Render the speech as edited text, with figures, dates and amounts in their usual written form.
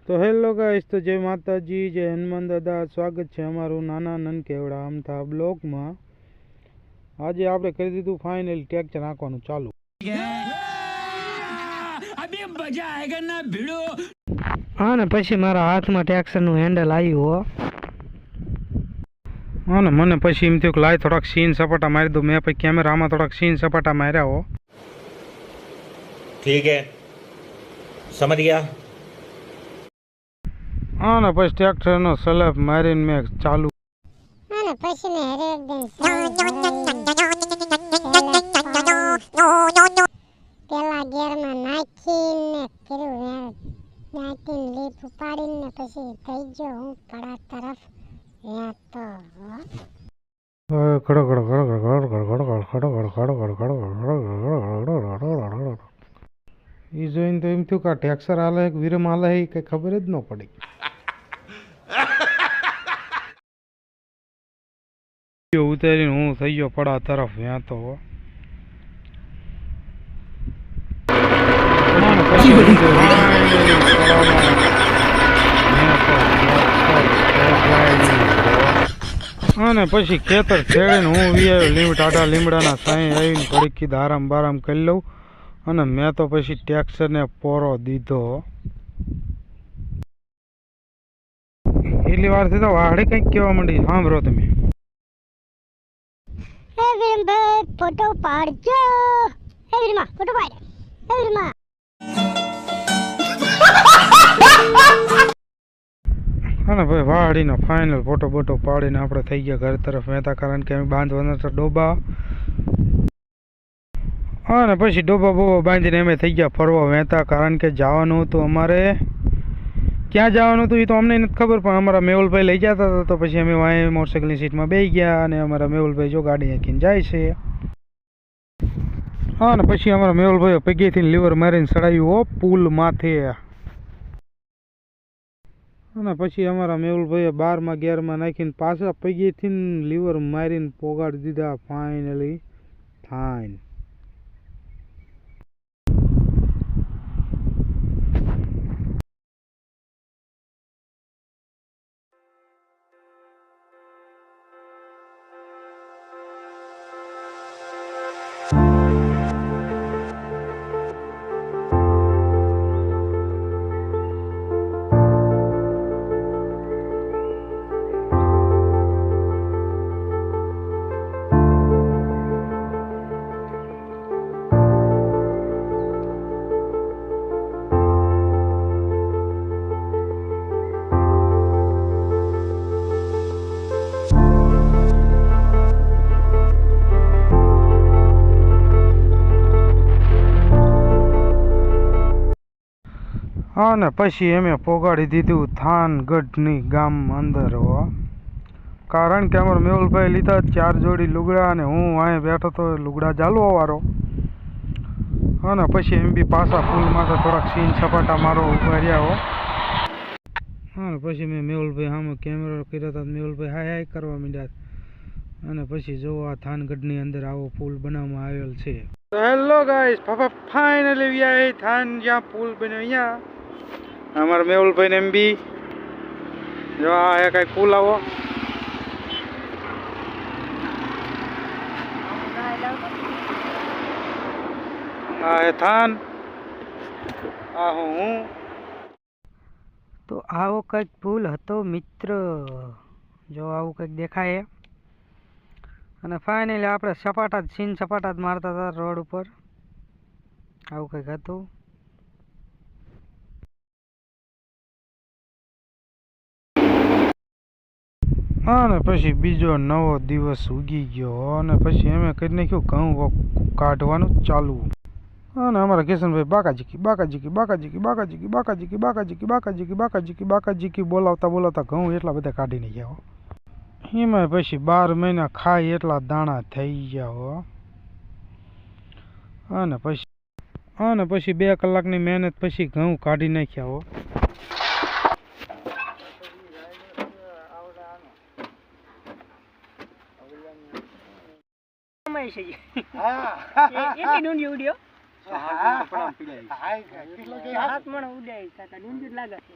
तो hello guys, तो जय माता जी, जय हनुमान दादा। स्वागत है अमारू नाना ननकेवड़ा अमथा ब्लॉग में। आज आपणे करी दीधुं फाइनल ट्रेक्टर नाखवानुं चालू। अभी मजा आएगा ना भिड़ो। हाँ ने पछी मारा हाथ में ट्रेक्टर नु हेन्डल आयु हो। हाँ ने मने पछी एम थयुं के लाय थोड़ाक सीन सपाटा मारी दो। मैं पछी कैमरा में थोड़ाक सीन सपाटा मार्या हो। ठीक है, समझ गया। हाँ ने पछी ट्रेक्टर नो स्लेप मारीने मैं चालू। हाँ ने पछी ने हर एक दिन पेला गेर में नाखीने कर्युं नाखीने लीप उपाड़ीने पछी थई गयो हूँ कड़ा तरफ तो खड़ो खड़ो खड़ो खड़ो खड़ो खड़ो खड़ो खड़ो खड़ो ई जोईने तो एम थयुं के ट्रेक्टर हाले के विरम हाले ए कई खबर ज न पड़ी। उतारीने हूँ थई गयो पड़ा तरफ या तो અને પછી ખેતર છેડીને હું વી ટાટા લીમડાના સાંઈ આવીને ઘડીક કીધું આરામ બારામ કરી લઉં અને મેં તો પછી ટ્રેક્ટરને પોરો દીધો। એટલી વારથી તો વાડી કંઈક કહેવા માંડી, સાંભળો તમે। हे विरम फोटो पाड़जो। हे विरमा फोटो पाड़। हे विरमा અને ભાઈ વાડીનો ફાઇનલ ફોટો બોટો પાડીને આપણે થઈ ગયા ઘર તરફ વહેતા, કારણ કે અમે બાંધવાના હતા ડોબા। અને પછી ડોબા બોબા બાંધીને અમે થઈ ગયા ફરવા વહેતા, કારણ કે જવાનું હતું અમારે। ક્યાં જવાનું હતું એ તો અમને નથી ખબર, પણ અમારા મેહુલભાઈ લઈ જતા હતા તો પછી અમે વાંહે મોટરસાઇકલની સીટમાં બેસી ગયા અને અમારા મેહુલભાઈ જો ગાડી હાંકીને જાય છે। હા ને પછી અમારા મેહુલભાઈએ પગેથી લીવર મારીને ચડાવ્યું હો પુલ માથે। અને પછી અમારા મેહુલભાઈએ 12માં ગેરમાં નાખીને પાછા પગેથી લીવર મારીને પોગાડી દીધા ફાઇનલી ફાઇન। हाँ ने पछी एमे पोगाड़ी दीधुं थानगढ़नी गाम अंदर हो, कारण के अमर मेहुलभाई लीधा 4 जोड़ी लुगड़ा ने हूँ अहीं बैठो तो लुगड़ा जालवा वाळो। हाँ ने पछी एम बी पासा पुल माथे थोड़ाक सीन सपाटा मारो उभार्या हो। हाँ ने पछी मैं मेहुलभाई सामे कैमरा कर्यो तो मेहुलभाई हाय हाय करवा માંડ્યા અને પછી જો આ થાનગઢની અંદર આવો પુલ બનાવવામાં આવેલ છે। તો hello guys, finally we are than જ્યાં પુલ બન્યો અહીંયા અમારા મેહુલભાઈ ને એમ બી જો આ હે કઈ પુલ આવો। આ હે થાન, આ હું। तो आवो कंईक पुल हतो मित्र, जो आवुं कंईक देखाय। અને ફાઇનલી આપણે સપાટા જ સીન સપાટા જ મારતા હતા રોડ ઉપર, આવું કંઈક હતું। અને પછી બીજો નવો દિવસ ઉગી ગયો અને પછી અમે કરી નાખ્યું ઘઉં કાઢવાનું ચાલુ। અને અમારા કિશનભાઈ બાકાજીકી બાકાજીકી બાકાજીકી બાકાજીકી બાકાજીકી બાકાજીકી બાકાજીકી બાકાજીકી બાકાજીકી બોલાવતા બોલાવતા ઘઉં એટલા બધા કાઢી નાખ્યા હો। એમાં પછી 12 મહિના ખાઈ એટલા દાણા થઈ ગયા હો। અને પછી 2 કલાકની મહેનત પછી ઘઉં કાઢી નાખ્યા હો। સમય છે હા એટલી ડુંડી ઉડ્યો હાથ મણ ઉડે કાકા ડુંગી લાગે છે.